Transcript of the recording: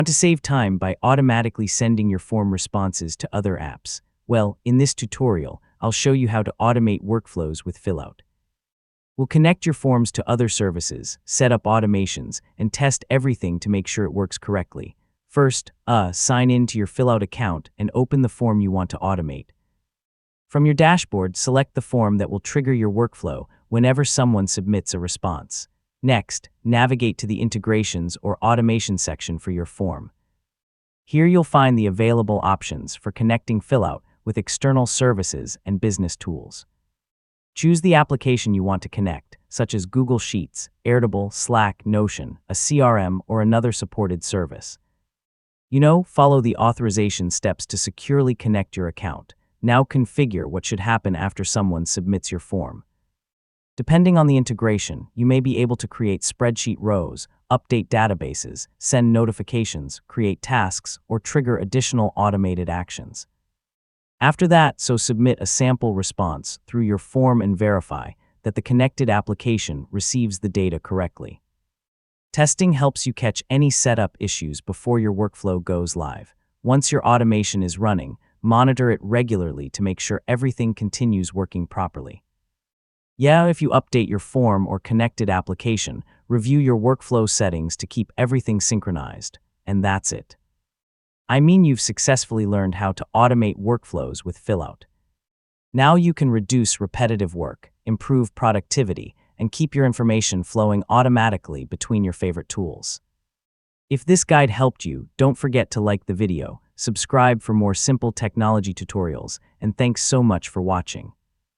Want to save time by automatically sending your form responses to other apps? Well, in this tutorial, I'll show you how to automate workflows with Fillout. We'll connect your forms to other services, set up automations, and test everything to make sure it works correctly. First, sign in to your Fillout account and open the form you want to automate. From your dashboard, select the form that will trigger your workflow whenever someone submits a response. Next, navigate to the Integrations or Automation section for your form. Here you'll find the available options for connecting Fillout with external services and business tools. Choose the application you want to connect, such as Google Sheets, Airtable, Slack, Notion, a CRM, or another supported service. Follow the authorization steps to securely connect your account. Now configure what should happen after someone submits your form. Depending on the integration, you may be able to create spreadsheet rows, update databases, send notifications, create tasks, or trigger additional automated actions. After that, submit a sample response through your form and verify that the connected application receives the data correctly. Testing helps you catch any setup issues before your workflow goes live. Once your automation is running, monitor it regularly to make sure everything continues working properly. If you update your form or connected application, review your workflow settings to keep everything synchronized. And that's it. You've successfully learned how to automate workflows with Fillout. Now you can reduce repetitive work, improve productivity, and keep your information flowing automatically between your favorite tools. If this guide helped you, don't forget to like the video, subscribe for more simple technology tutorials, and thanks so much for watching.